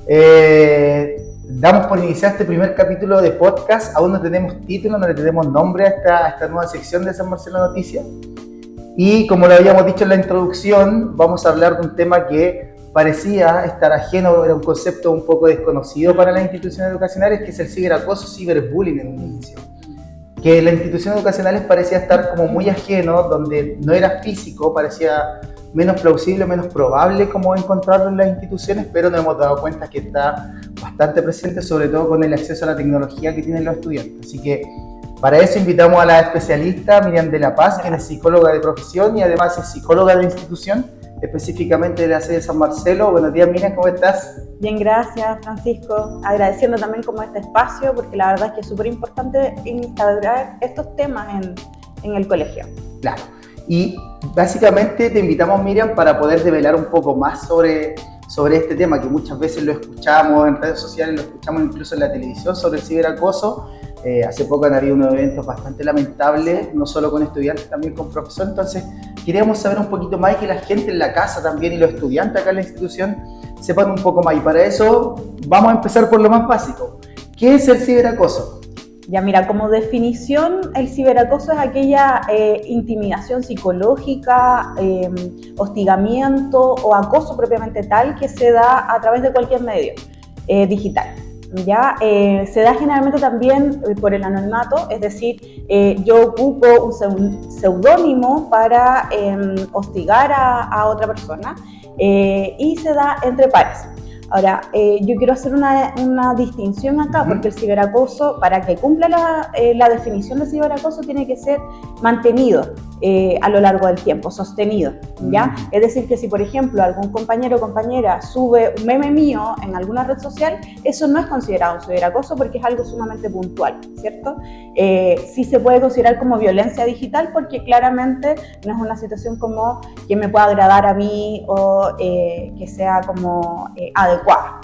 Damos por iniciar este primer capítulo de podcast. Aún no tenemos título, no le tenemos nombre a esta nueva sección de San Marcelo Noticias. Y como lo habíamos dicho en la introducción, vamos a hablar de un tema que parecía estar ajeno, era un concepto un poco desconocido para las instituciones educacionales, que es el ciberacoso, ciberbullying en un inicio. Que las instituciones educacionales parecía estar como muy ajeno, donde no era físico, parecía menos plausible, menos probable como encontrarlo en las instituciones, pero nos hemos dado cuenta que está bastante presente, sobre todo con el acceso a la tecnología que tienen los estudiantes. Así que para eso invitamos a la especialista Miriam de la Paz, quien es psicóloga de profesión y además es psicóloga de institución, específicamente de la sede de San Marcelo. Buenos días, Miriam, ¿cómo estás? Bien, gracias, Francisco. Agradeciendo también como este espacio, porque la verdad es que es súper importante instaurar estos temas en el colegio. Claro. Y básicamente te invitamos, Miriam, para poder develar un poco más sobre este tema, que muchas veces lo escuchamos en redes sociales, lo escuchamos incluso en la televisión, sobre el ciberacoso. Hace poco han habido unos eventos bastante lamentables, no solo con estudiantes, también con profesores. Entonces, queríamos saber un poquito más y que la gente en la casa también y los estudiantes acá en la institución sepan un poco más. Y para eso vamos a empezar por lo más básico. ¿Qué es el ciberacoso? Ya mira, como definición, el ciberacoso es aquella intimidación psicológica, hostigamiento o acoso propiamente tal que se da a través de cualquier medio digital. ¿Ya? Se da generalmente también por el anonimato, es decir, yo ocupo un seudónimo para hostigar a otra persona y se da entre pares. Ahora, yo quiero hacer una distinción acá, porque el ciberacoso, para que cumpla la definición de ciberacoso, tiene que ser mantenido a lo largo del tiempo, sostenido, ¿ya? Es decir, que si, por ejemplo, algún compañero o compañera sube un meme mío en alguna red social, eso no es considerado un ciberacoso porque es algo sumamente puntual, ¿cierto? Sí se puede considerar como violencia digital porque claramente no es una situación como que me pueda agradar a mí o que sea como adecuada.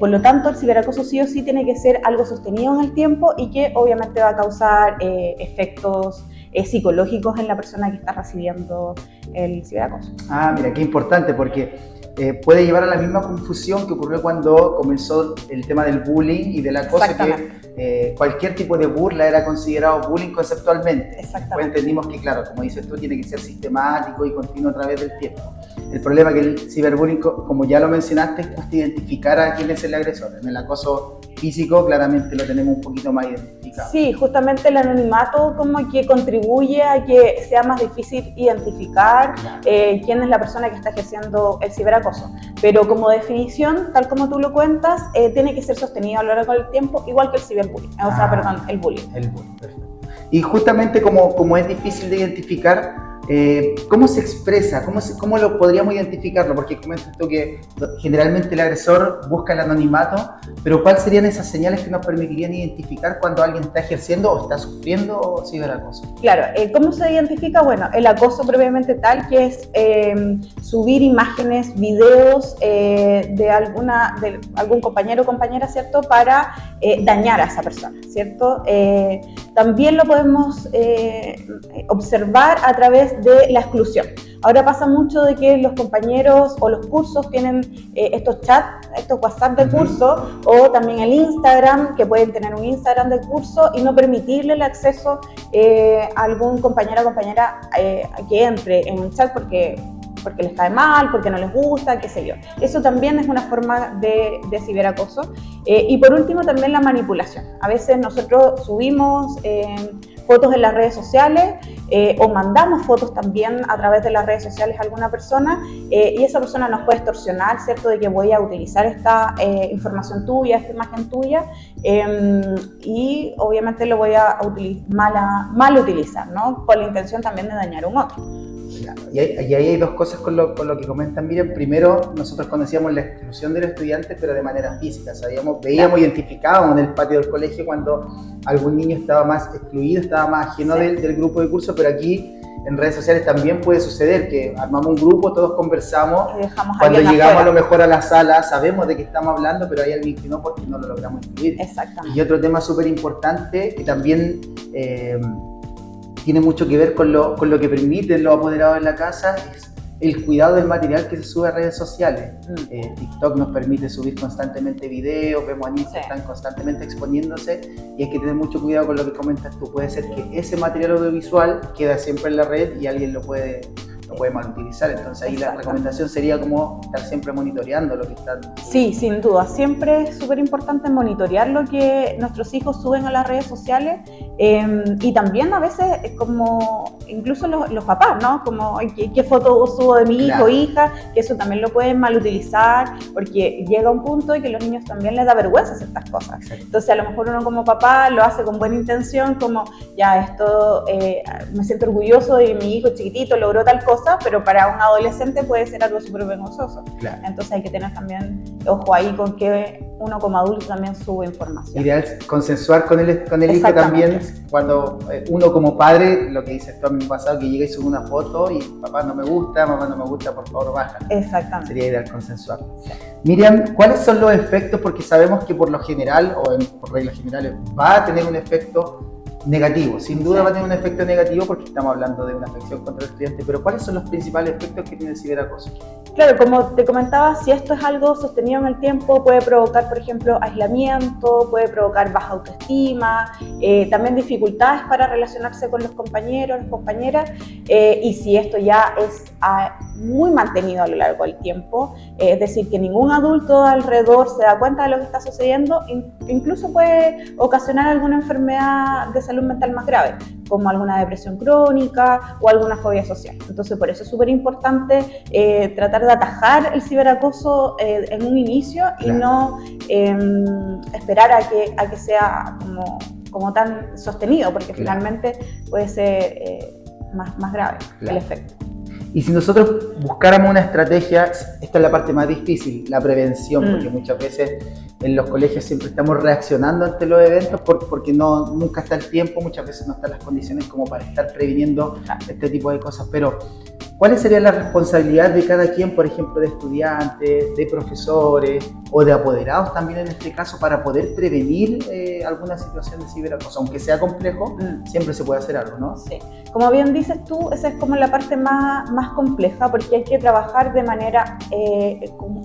Por lo tanto, el ciberacoso sí o sí tiene que ser algo sostenido en el tiempo y que obviamente va a causar efectos psicológicos en la persona que está recibiendo el ciberacoso. Ah, mira, qué importante, porque puede llevar a la misma confusión que ocurrió cuando comenzó el tema del bullying y del acoso, que cualquier tipo de burla era considerado bullying conceptualmente. Después entendimos que, claro, como dices tú, tiene que ser sistemático y continuo a través del tiempo. El problema es que el ciberbullying, como ya lo mencionaste, es identificar a quién es el agresor. En el acoso físico claramente lo tenemos un poquito más identificado. Sí, justamente el anonimato como que contribuye a que sea más difícil identificar quién es la persona que está ejerciendo el ciberacoso. Pero como definición, tal como tú lo cuentas, tiene que ser sostenido a lo largo del tiempo, igual que el ciberbullying, el bullying. El bullying, perfecto. Y justamente como es difícil de identificar, ¿cómo se expresa? ¿Cómo lo podríamos identificarlo? Porque comentas tú que generalmente el agresor busca el anonimato, pero ¿cuáles serían esas señales que nos permitirían identificar cuando alguien está ejerciendo o está sufriendo ciberacoso? Claro, ¿cómo se identifica? Bueno, el acoso previamente tal, que es subir imágenes, videos de algún compañero o compañera, ¿cierto? Para dañar a esa persona, ¿cierto? También lo podemos observar a través de la exclusión. Ahora pasa mucho de que los compañeros o los cursos tienen estos chats, estos WhatsApp de curso, o también el Instagram, que pueden tener un Instagram del curso y no permitirle el acceso a algún compañero o compañera que entre en el chat porque les cae mal, porque no les gusta, qué sé yo. Eso también es una forma de ciberacoso. Y por último también la manipulación. A veces nosotros subimos fotos en las redes sociales o mandamos fotos también a través de las redes sociales a alguna persona y esa persona nos puede extorsionar, ¿cierto? De que voy a utilizar esta información tuya, esta imagen tuya y obviamente lo voy a mal utilizar, ¿no? Con la intención también de dañar a un otro. Claro. Y ahí hay dos cosas con lo que comentan. Miren, primero, nosotros conocíamos la exclusión de los estudiantes, pero de manera física. Veíamos, identificábamos en el patio del colegio cuando algún niño estaba más excluido, estaba más ajeno del grupo de curso, pero aquí en redes sociales también puede suceder que armamos un grupo, todos conversamos, cuando llegamos a lo mejor a la sala sabemos de qué estamos hablando, pero hay alguien que no porque no lo logramos incluir. Exactamente. Y otro tema súper importante que también tiene mucho que ver con lo que permiten los apoderados en la casa, es el cuidado del material que se sube a redes sociales. TikTok nos permite subir constantemente videos, vemos a niños que están constantemente exponiéndose y hay que tener mucho cuidado con lo que comentas tú. Puede ser que ese material audiovisual queda siempre en la red y alguien lo puede mal utilizar, entonces ahí la recomendación sería como estar siempre monitoreando lo que están. Sí, sin duda, siempre es súper importante monitorear lo que nuestros hijos suben a las redes sociales y también a veces como incluso los papás, ¿no? Como ¿qué foto subo de mi hijo o hija? Que eso también lo pueden mal utilizar porque llega un punto en que los niños también les da vergüenza hacer estas cosas. Exacto. Entonces a lo mejor uno como papá lo hace con buena intención, como ya esto me siento orgulloso de mi hijo chiquitito, logró tal cosa, pero para un adolescente puede ser algo súper vergonzoso. Claro. Entonces hay que tener también ojo ahí con que uno como adulto también sube información. Ideal consensuar con el hijo también, cuando uno como padre, lo que dices tú a mí pasado, que llega y sube una foto y papá no me gusta, mamá no me gusta, por favor baja. Exactamente. Sería ideal consensuar. Sí. Miriam, ¿cuáles son los efectos? Porque sabemos que por lo general, o por reglas generales, va a tener un efecto negativo, sin duda va a tener un efecto negativo porque estamos hablando de una afección contra el estudiante, pero ¿cuáles son los principales efectos que tiene el ciberacoso? Claro, como te comentaba, si esto es algo sostenido en el tiempo, puede provocar, por ejemplo, aislamiento, puede provocar baja autoestima, también dificultades para relacionarse con los compañeros, las compañeras, y si esto ya es muy mantenido a lo largo del tiempo, es decir, que ningún adulto alrededor se da cuenta de lo que está sucediendo, incluso puede ocasionar alguna enfermedad de salud mental más grave, como alguna depresión crónica o alguna fobia social. Entonces, por eso es súper importante tratar de atajar el ciberacoso en un inicio y no esperar a que sea como tan sostenido, porque finalmente puede ser más grave el efecto. Y si nosotros buscáramos una estrategia, esta es la parte más difícil, la prevención, porque muchas veces en los colegios siempre estamos reaccionando ante los eventos porque nunca está el tiempo, muchas veces no están las condiciones como para estar previniendo este tipo de cosas, pero ¿cuál sería la responsabilidad de cada quien, por ejemplo, de estudiantes, de profesores o de apoderados también en este caso, para poder prevenir alguna situación de ciberacoso? Aunque sea complejo, siempre se puede hacer algo, ¿no? Sí. Como bien dices tú, esa es como la parte más compleja porque hay que trabajar de manera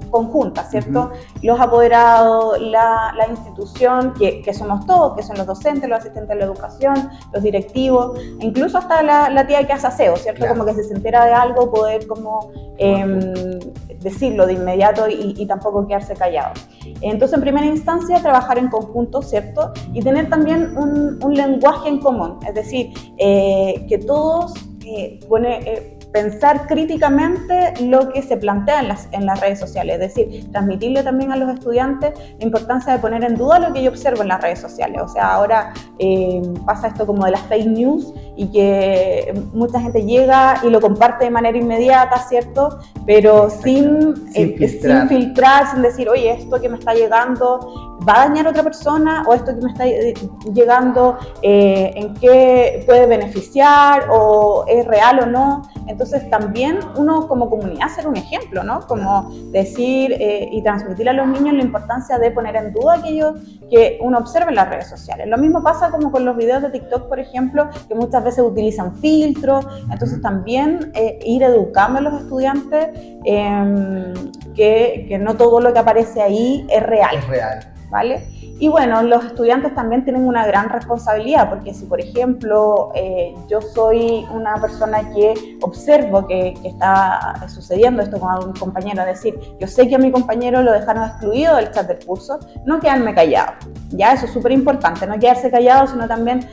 conjunta, ¿cierto? Los apoderados, la institución, que somos todos, que son los docentes, los asistentes de la educación, los directivos, incluso hasta la tía que hace aseo, ¿cierto? Claro. Como que se entera de algo, poder como decirlo de inmediato y tampoco quedarse callado. Entonces, en primera instancia, trabajar en conjunto, ¿cierto? Y tener también un lenguaje en común, es decir, que todos pensar críticamente lo que se plantea en las redes sociales, es decir, transmitirle también a los estudiantes la importancia de poner en duda lo que yo observo en las redes sociales. O sea, ahora pasa esto como de las fake news y que mucha gente llega y lo comparte de manera inmediata, ¿cierto? Pero sin filtrar, sin decir, oye, esto que me está llegando va a dañar a otra persona, o esto que me está llegando en qué puede beneficiar, o es real o no. Entonces también uno como comunidad ser un ejemplo, ¿no? Como decir y transmitir a los niños la importancia de poner en duda aquello que uno observa en las redes sociales. Lo mismo pasa como con los videos de TikTok, por ejemplo, que muchas veces utilizan filtros. Entonces también ir educando a los estudiantes que no todo lo que aparece ahí es real. Es real. ¿Vale? Y bueno, los estudiantes también tienen una gran responsabilidad, porque si por ejemplo yo soy una persona que observo que está sucediendo esto con algún compañero, es decir, yo sé que a mi compañero lo dejaron excluido del chat del curso, no quedarme callado, ya eso es súper importante, no quedarse callado, sino también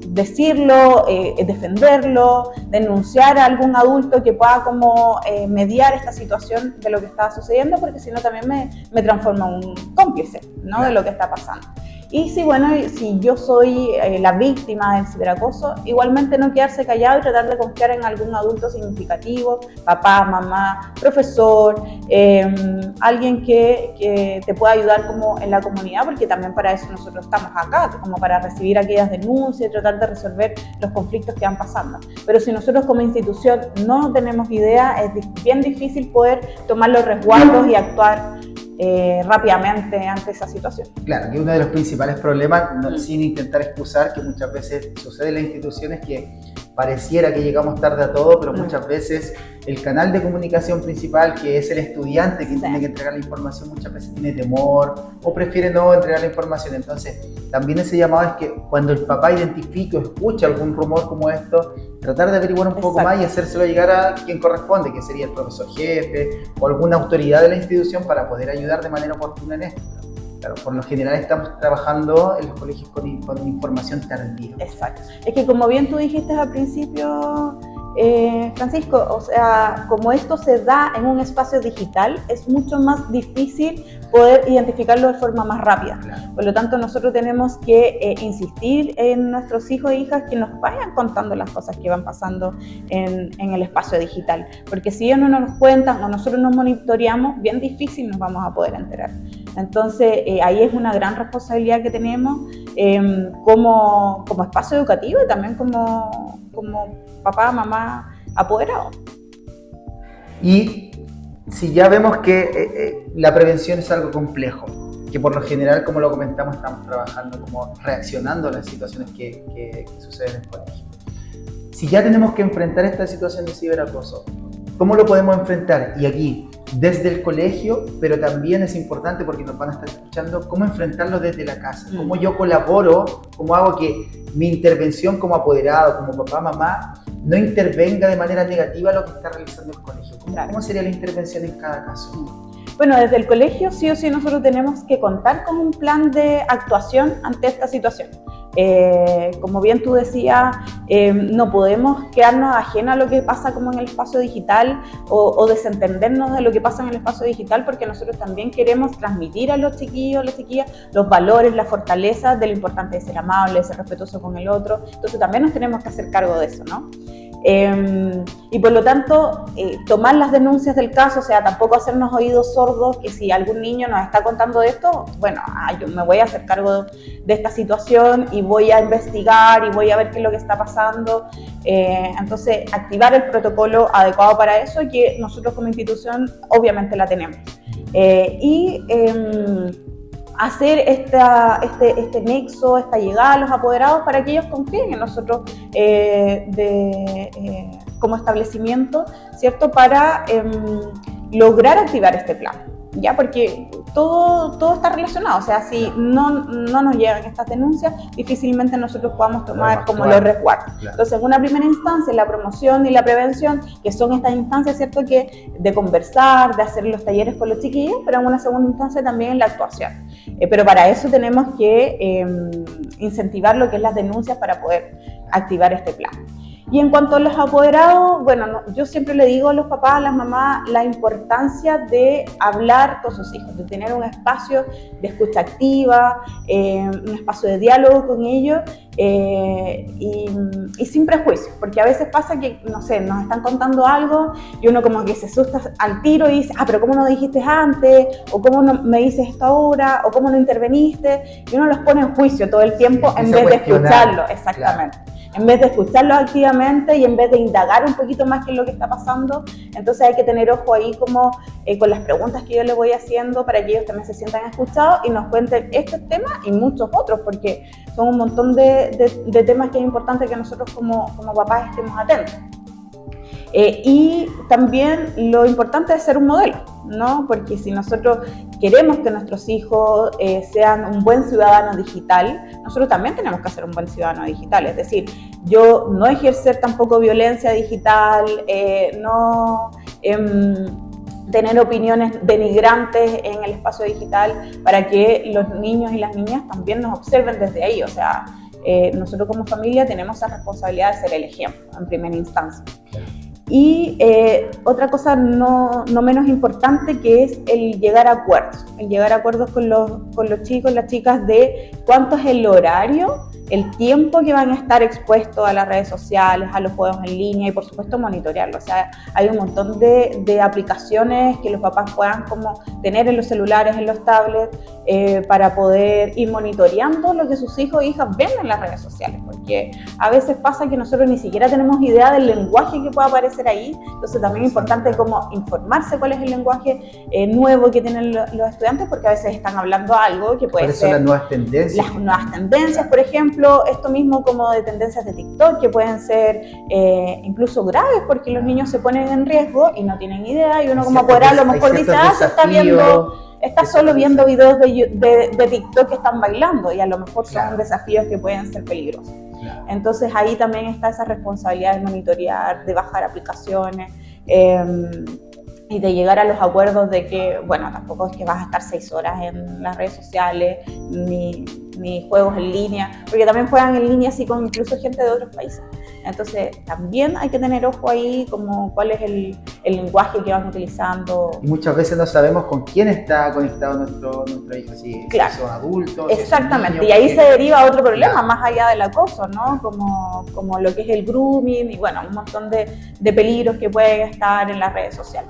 decirlo, defenderlo, denunciar a algún adulto que pueda como mediar esta situación de lo que está sucediendo, porque si no también me transforma en un cómplice, ¿no? De lo que está pasando. Y si yo soy la víctima del ciberacoso, igualmente no quedarse callado y tratar de confiar en algún adulto significativo, papá, mamá, profesor, alguien que te pueda ayudar como en la comunidad, porque también para eso nosotros estamos acá, como para recibir aquellas denuncias y tratar de resolver los conflictos que van pasando. Pero si nosotros como institución no tenemos idea, es bien difícil poder tomar los resguardos y actuar rápidamente ante esa situación. Claro, que uno de los principales problemas, sin intentar excusar, que muchas veces sucede en las instituciones, que pareciera que llegamos tarde a todo, pero muchas veces el canal de comunicación principal, que es el estudiante que tiene que entregar la información, muchas veces tiene temor o prefiere no entregar la información. Entonces, también ese llamado es que cuando el papá identifique o escucha algún rumor como esto, tratar de averiguar un poco más y hacérselo llegar a quien corresponde, que sería el profesor jefe o alguna autoridad de la institución, para poder ayudar de manera oportuna en esto. Claro, por lo general estamos trabajando en los colegios con información tardía. Exacto. Es que como bien tú dijiste al principio, Francisco, o sea, como esto se da en un espacio digital, es mucho más difícil poder identificarlo de forma más rápida. Claro. Por lo tanto, nosotros tenemos que insistir en nuestros hijos e hijas que nos vayan contando las cosas que van pasando en el espacio digital. Porque si ellos no nos cuentan o nosotros nos monitoreamos, bien difícil nos vamos a poder enterar. Entonces, ahí es una gran responsabilidad que tenemos como espacio educativo y también como papá, mamá, apoderado. Y si ya vemos que la prevención es algo complejo, que por lo general, como lo comentamos, estamos trabajando como reaccionando a las situaciones que suceden en el colegio. Si ya tenemos que enfrentar esta situación de ciberacoso, ¿cómo lo podemos enfrentar? Y aquí, desde el colegio, pero también es importante, porque nos van a estar escuchando, cómo enfrentarlo desde la casa, cómo yo colaboro, cómo hago que mi intervención como apoderado, como papá, mamá, no intervenga de manera negativa lo que está realizando el colegio. ¿Cómo sería la intervención en cada caso? Bueno, desde el colegio sí o sí nosotros tenemos que contar con un plan de actuación ante esta situación. Como bien tú decías, no podemos quedarnos ajenos a lo que pasa como en el espacio digital o desentendernos de lo que pasa en el espacio digital, porque nosotros también queremos transmitir a los chiquillos, las chiquillas, los valores, las fortalezas de lo importante de ser amable, de ser respetuoso con el otro. Entonces también nos tenemos que hacer cargo de eso, ¿no? Y por lo tanto, tomar las denuncias del caso, o sea, tampoco hacernos oídos sordos, que si algún niño nos está contando esto, bueno, yo me voy a hacer cargo de esta situación y voy a investigar y voy a ver qué es lo que está pasando. Entonces, activar el protocolo adecuado para eso, que nosotros como institución obviamente la tenemos. Hacer este nexo, esta llegada a los apoderados para que ellos confíen en nosotros como establecimiento, ¿cierto? Para lograr activar este plan, ¿ya? Porque todo está relacionado, o sea, si no nos llegan estas denuncias, difícilmente nosotros podamos tomar como los resguardos. Claro. Entonces, en una primera instancia, la promoción y la prevención, que son estas instancias, ¿cierto? Que de conversar, de hacer los talleres con los chiquillos, pero en una segunda instancia también en la actuación. Pero para eso tenemos que incentivar lo que es las denuncias para poder activar este plan. Y en cuanto a los apoderados, bueno, yo siempre le digo a los papás, a las mamás, la importancia de hablar con sus hijos, de tener un espacio de escucha activa, un espacio de diálogo con ellos y sin prejuicios, porque a veces pasa que, no sé, nos están contando algo y uno como que se asusta al tiro y dice, pero ¿cómo no dijiste antes? ¿O cómo no me dices esto ahora? ¿O cómo no interveniste? Y uno los pone en juicio todo el tiempo en vez de escucharlo, exactamente. Claro. En vez de escucharlos activamente y en vez de indagar un poquito más qué es lo que está pasando. Entonces hay que tener ojo ahí como con las preguntas que yo les voy haciendo para que ellos también se sientan escuchados y nos cuenten este tema y muchos otros, porque son un montón de temas que es importante que nosotros como papás estemos atentos. Y también lo importante es ser un modelo, ¿no? Porque si nosotros queremos que nuestros hijos sean un buen ciudadano digital, nosotros también tenemos que ser un buen ciudadano digital. Es decir, yo no ejercer tampoco violencia digital, no tener opiniones denigrantes en el espacio digital, para que los niños y las niñas también nos observen desde ahí. O sea, nosotros como familia tenemos la responsabilidad de ser el ejemplo en primera instancia. Y otra cosa no menos importante, que es el llegar a acuerdos con los chicos, las chicas, de cuánto es el horario, el tiempo que van a estar expuestos a las redes sociales, a los juegos en línea y por supuesto monitorearlo. O sea, hay un montón de aplicaciones que los papás puedan como tener en los celulares, en los tablets, para poder ir monitoreando lo que sus hijos e hijas ven en las redes sociales, porque a veces pasa que nosotros ni siquiera tenemos idea del lenguaje que pueda aparecer ahí. Entonces también es importante como informarse cuál es el lenguaje nuevo que tienen los estudiantes, porque a veces están hablando algo que puede ser las nuevas tendencias. Las nuevas tendencias, por ejemplo, ejemplo, esto mismo como de tendencias de TikTok, que pueden ser incluso graves, porque los niños se ponen en riesgo y no tienen idea, y uno como apoderado a lo mejor dice, está solo viendo videos de TikTok que están bailando, y a lo mejor son desafíos que pueden ser peligrosos. Entonces ahí también está esa responsabilidad de monitorear, de bajar aplicaciones, y de llegar a los acuerdos de que, bueno, tampoco es que vas a estar 6 horas en las redes sociales, ni juegos en línea, porque también juegan en línea así con incluso gente de otros países. Entonces también hay que tener ojo ahí como cuál es el lenguaje que van utilizando. Y muchas veces no sabemos con quién está conectado nuestro hijo, si son adultos. Exactamente, si y ahí se deriva otro problema más allá del acoso, ¿no? Como lo que es el grooming y bueno, un montón de peligros que pueden estar en las redes sociales.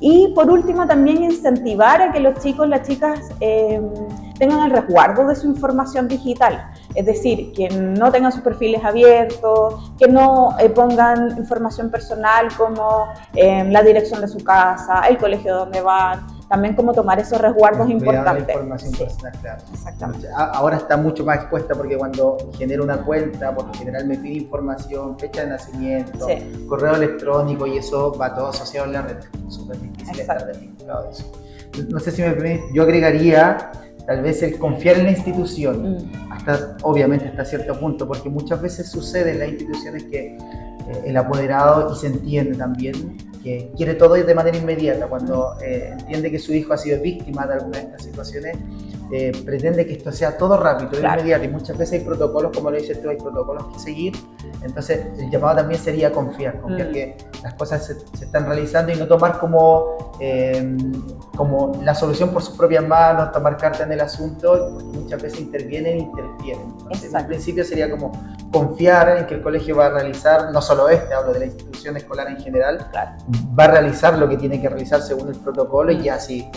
Y por último también incentivar a que los chicos, las chicas tengan el resguardo de su información digital, es decir, que no tengan sus perfiles abiertos, que no pongan información personal como la dirección de su casa, el colegio donde van, también como tomar esos resguardos importantes. La información personal, claro. Exactamente. Ahora está mucho más expuesta porque cuando genero una cuenta, por lo general me pide información, fecha de nacimiento, correo electrónico, y eso va todo asociado en la red. Es súper difícil estar desvinculado de eso. No sé si me permite, yo agregaría tal vez el confiar en la institución, obviamente hasta cierto punto, porque muchas veces sucede en las instituciones que el apoderado, y se entiende también, que quiere todo de manera inmediata. Cuando entiende que su hijo ha sido víctima de alguna de estas situaciones, pretende que esto sea todo rápido, inmediato, y muchas veces hay protocolos, como lo dices tú, hay protocolos que seguir. Entonces el llamado también sería confiar que las cosas se están realizando y no tomar como la solución por sus propias manos, tomar carta en el asunto, porque muchas veces intervienen e interfieren. Entonces, en principio sería como confiar en que el colegio va a realizar, no solo hablo de la institución escolar en general, va a realizar lo que tiene que realizar según el protocolo, y ya si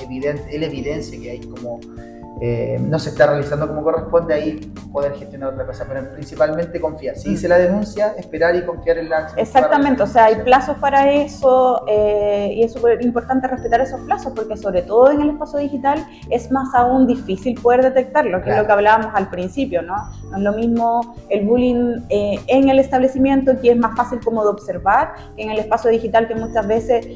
él evidencia que hay como no se está realizando como corresponde, ahí poder gestionar otra cosa, pero principalmente confiar. Si hice la denuncia, esperar y confiar en la acción. Exactamente, o sea, hay plazos para eso, y es súper importante respetar esos plazos, porque sobre todo en el espacio digital es más aún difícil poder detectarlo, que es lo que hablábamos al principio, ¿no? No es lo mismo el bullying en el establecimiento, que es más fácil como de observar, que en el espacio digital, que muchas veces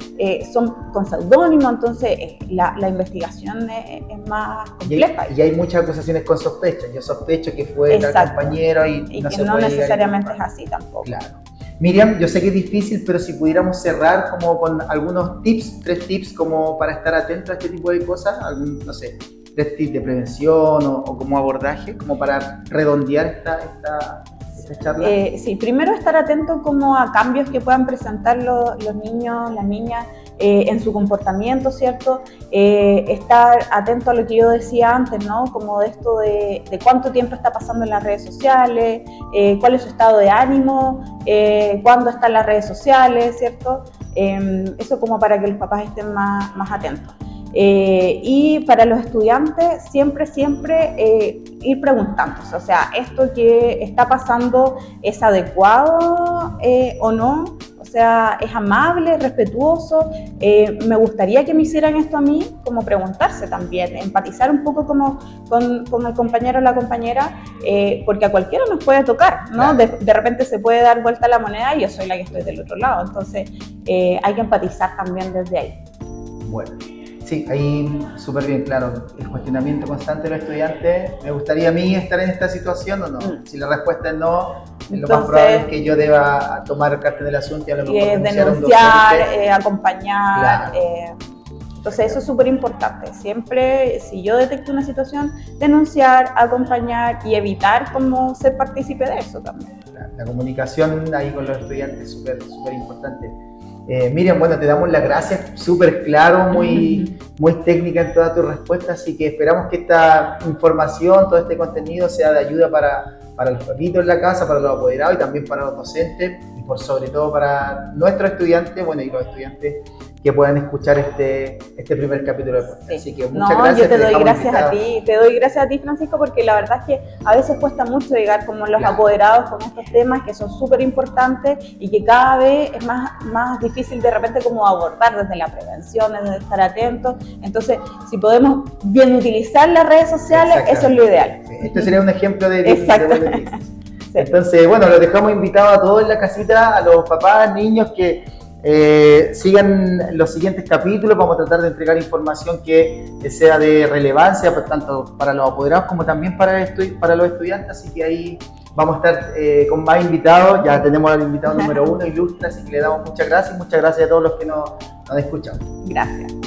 son con seudónimo, entonces la investigación es más compleja. Y hay muchas acusaciones con sospecha. Yo sospecho que fue tal compañero y no que se no puede necesariamente es así tampoco. Claro. Miriam, yo sé que es difícil, pero si pudiéramos cerrar como con algunos tips, 3 tips como para estar atento a este tipo de cosas, no sé, 3 tips de prevención o como abordaje, como para redondear esta charla. Sí, primero estar atento como a cambios que puedan presentar los niños, las niñas en su comportamiento, ¿cierto? Estar atento a lo que yo decía antes, ¿no? Como de esto de cuánto tiempo está pasando en las redes sociales, cuál es su estado de ánimo, cuándo está en las redes sociales, ¿cierto? Eso como para que los papás estén más atentos. Y para los estudiantes siempre ir preguntándose, o sea, ¿esto que está pasando es adecuado o no? O sea, ¿es amable, respetuoso? ¿Me gustaría que me hicieran esto a mí? Como preguntarse también, empatizar un poco como con el compañero o la compañera, porque a cualquiera nos puede tocar, ¿no? De repente se puede dar vuelta la moneda y yo soy la que estoy del otro lado, entonces hay que empatizar también desde ahí. Bueno. Sí, ahí súper bien, claro, el cuestionamiento constante de los estudiantes. ¿Me gustaría a mí estar en esta situación o no? Si la respuesta es no, lo más probable es que yo deba tomar carta del asunto y a lo mejor denunciar, acompañar. Entonces eso es súper importante. Siempre, si yo detecto una situación, denunciar, acompañar y evitar como ser partícipe de eso también. La comunicación ahí con los estudiantes es súper importante. Miriam, bueno, te damos las gracias, súper claro, muy técnica en todas tus respuestas, así que esperamos que esta información, todo este contenido sea de ayuda para los papitos en la casa, para los apoderados y también para los docentes y por sobre todo para nuestros estudiantes, bueno, y los estudiantes que puedan escuchar este primer capítulo de podcast. Así que muchas gracias. Yo te doy gracias a ti, Francisco, porque la verdad es que a veces cuesta mucho llegar como los apoderados con estos temas que son súper importantes y que cada vez es más difícil de repente como abordar desde la prevención, desde estar atentos. Entonces, si podemos bien utilizar las redes sociales, eso es lo ideal. Este sería un ejemplo de buenas noticias. Entonces, bueno, los dejamos invitados a todos en la casita, a los papás, niños que sigan los siguientes capítulos. Vamos a tratar de entregar información que sea de relevancia, tanto para los apoderados como también para los estudiantes, así que ahí vamos a estar con más invitados. Ya tenemos al invitado número 1, ilustre, así que le damos muchas gracias a todos los que nos escuchan. Gracias.